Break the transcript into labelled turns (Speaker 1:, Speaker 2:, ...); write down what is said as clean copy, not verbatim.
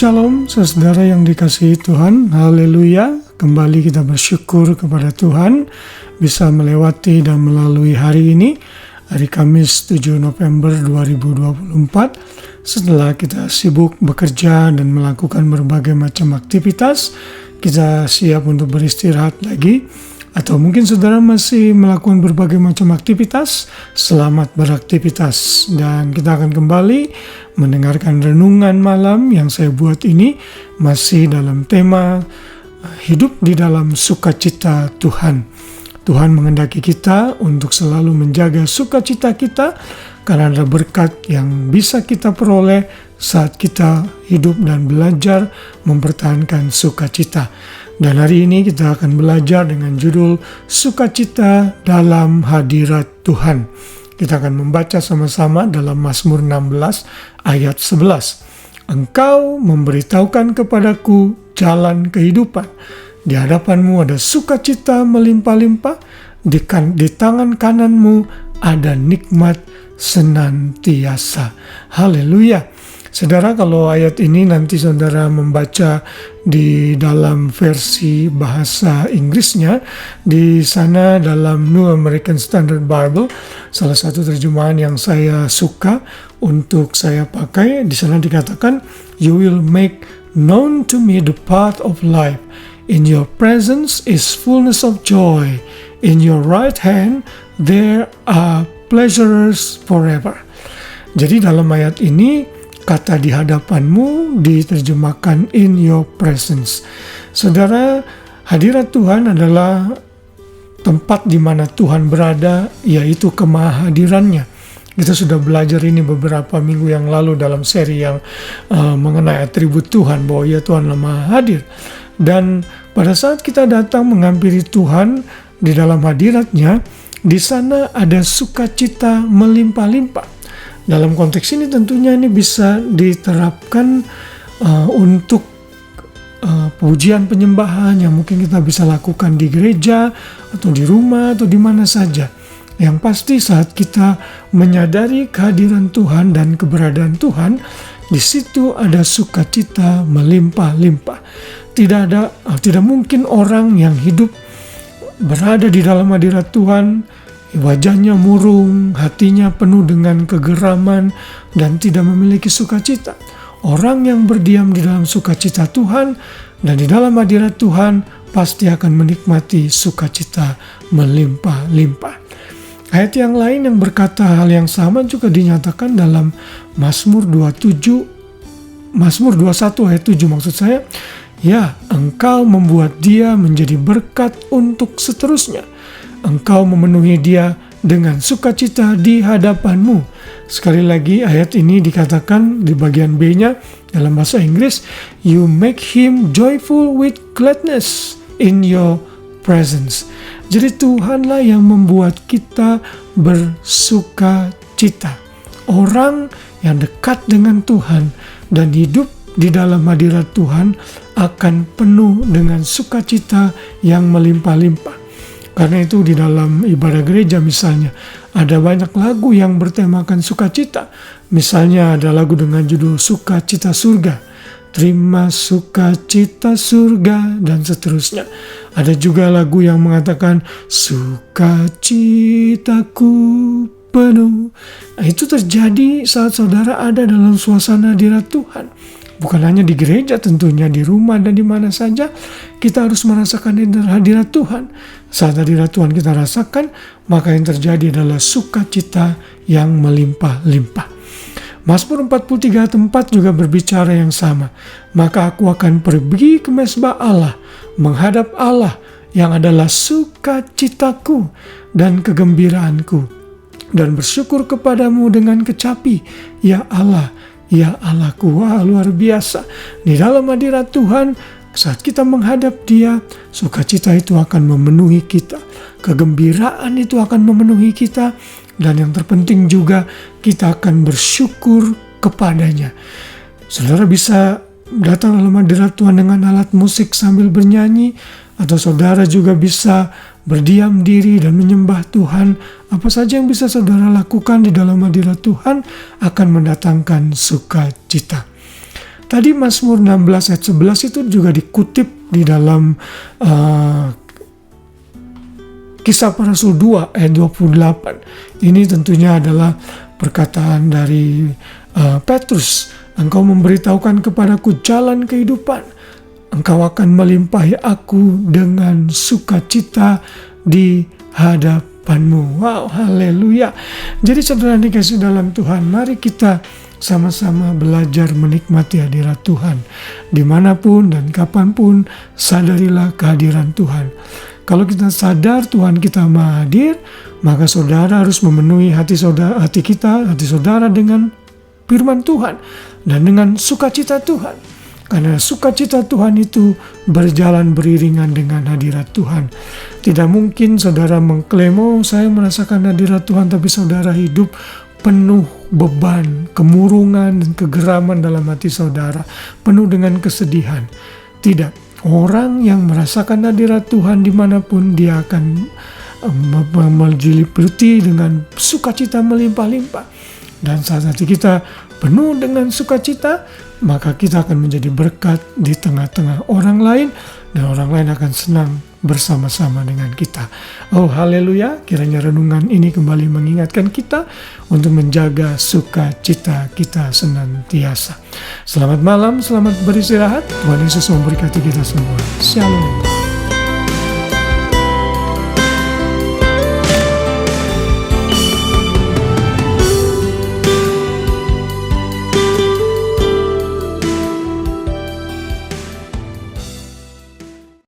Speaker 1: Shalom, saudara yang dikasihi Tuhan, haleluya. Kembali kita bersyukur kepada Tuhan bisa melewati dan melalui hari ini, hari Kamis 7 November 2024. Setelah kita sibuk bekerja dan melakukan berbagai macam aktivitas, kita siap untuk beristirahat lagi. Atau mungkin saudara masih melakukan berbagai macam aktivitas, selamat beraktivitas. Dan kita akan kembali mendengarkan renungan malam yang saya buat ini, masih dalam tema hidup di dalam sukacita Tuhan. Tuhan menghendaki kita untuk selalu menjaga sukacita kita, karena ada berkat yang bisa kita peroleh saat kita hidup dan belajar mempertahankan sukacita. Dan hari ini kita akan belajar dengan judul Sukacita dalam Hadirat Tuhan. Kita akan membaca sama-sama dalam Mazmur 16 ayat 11. Engkau memberitahukan kepadaku jalan kehidupan. Di hadapanmu ada sukacita melimpah-limpah. Di tangan kananmu ada nikmat senantiasa. Haleluya. Saudara, kalau ayat ini nanti saudara membaca di dalam versi bahasa Inggrisnya, di sana dalam New American Standard Bible, salah satu terjemahan yang saya suka untuk saya pakai, di sana dikatakan, "You will make known to me the path of life. In your presence is fullness of joy. In your right hand there are pleasures forever." Jadi dalam ayat ini, kata di hadapanmu diterjemahkan in your presence. Saudara, hadirat Tuhan adalah tempat di mana Tuhan berada, yaitu kemahadirannya. Kita sudah belajar ini beberapa minggu yang lalu dalam seri yang mengenai atribut Tuhan, bahwa ya Tuhan Maha Hadir. Dan pada saat kita datang menghampiri Tuhan di dalam hadiratnya, di sana ada sukacita melimpah-limpah. Dalam konteks ini tentunya ini bisa diterapkan untuk pujian penyembahan yang mungkin kita bisa lakukan di gereja atau di rumah atau di mana saja. Yang pasti saat kita menyadari kehadiran Tuhan dan keberadaan Tuhan, di situ ada sukacita melimpah-limpah. Tidak mungkin orang yang hidup berada di dalam hadirat Tuhan, wajahnya murung, hatinya penuh dengan kegeraman, dan tidak memiliki sukacita. Orang yang berdiam di dalam sukacita Tuhan dan di dalam hadirat Tuhan pasti akan menikmati sukacita melimpah-limpah. Ayat yang lain yang berkata hal yang sama juga dinyatakan dalam Mazmur 21 ayat 7 maksud saya. Ya, engkau membuat dia menjadi berkat untuk seterusnya. Engkau memenuhi dia dengan sukacita di hadapanmu. Sekali lagi ayat ini dikatakan di bagian B-nya dalam bahasa Inggris, you make him joyful with gladness in your presence. Jadi Tuhanlah yang membuat kita bersukacita. Orang yang dekat dengan Tuhan dan hidup di dalam hadirat Tuhan akan penuh dengan sukacita yang melimpah-limpah. Karena itu di dalam ibadah gereja misalnya, ada banyak lagu yang bertemakan sukacita. Misalnya ada lagu dengan judul Sukacita Surga, Terima Sukacita Surga, dan seterusnya. Ada juga lagu yang mengatakan Sukacitaku penuh. Nah, itu terjadi saat saudara ada dalam suasana hadirat Tuhan. Bukan hanya di gereja, tentunya di rumah dan di mana saja kita harus merasakan hadirat Tuhan. Saat hadirat Tuhan kita rasakan, maka yang terjadi adalah sukacita yang melimpah-limpah. Mazmur 43 ayat 4 juga berbicara yang sama. Maka aku akan pergi ke mezbah Allah, menghadap Allah yang adalah sukacitaku dan kegembiraanku, dan bersyukur kepadamu dengan kecapi, ya Allah, ya Allahku. Wah, luar biasa. Di dalam hadirat Tuhan, saat kita menghadap Dia, sukacita itu akan memenuhi kita. Kegembiraan itu akan memenuhi kita. Dan yang terpenting juga, kita akan bersyukur kepadanya. Saudara bisa datang dalam hadirat Tuhan dengan alat musik sambil bernyanyi, atau saudara juga bisa berdiam diri dan menyembah Tuhan. Apa saja yang bisa saudara lakukan di dalam hadirat Tuhan akan mendatangkan sukacita. Tadi Mazmur 16 ayat 11 itu juga dikutip di dalam Kisah Para Rasul 2 ayat 28. Ini tentunya adalah perkataan dari Petrus. Engkau memberitahukan kepadaku jalan kehidupan. Engkau akan melimpahi aku dengan sukacita di hadapanmu. Wow, haleluya. Jadi saudara dikasih dalam Tuhan, mari kita sama-sama belajar menikmati hadirat Tuhan. Dimanapun dan kapanpun, sadarilah kehadiran Tuhan. Kalau kita sadar Tuhan kita Maha Hadir, maka saudara harus memenuhi hati saudara dengan firman Tuhan dan dengan sukacita Tuhan. Karena sukacita Tuhan itu berjalan beriringan dengan hadirat Tuhan. Tidak mungkin saudara mengklaim, saya merasakan hadirat Tuhan, tapi saudara hidup penuh beban, kemurungan, dan kegeraman dalam hati saudara, penuh dengan kesedihan. Tidak. Orang yang merasakan hadirat Tuhan dimanapun, dia akan menjiliputi dengan sukacita melimpah-limpah. Dan saat hati kita penuh dengan sukacita, maka kita akan menjadi berkat di tengah-tengah orang lain, dan orang lain akan senang bersama-sama dengan kita. Oh haleluya, kiranya renungan ini kembali mengingatkan kita untuk menjaga sukacita kita senantiasa. Selamat malam, selamat beristirahat. Tuhan Yesus memberkati kita semua. Shalom.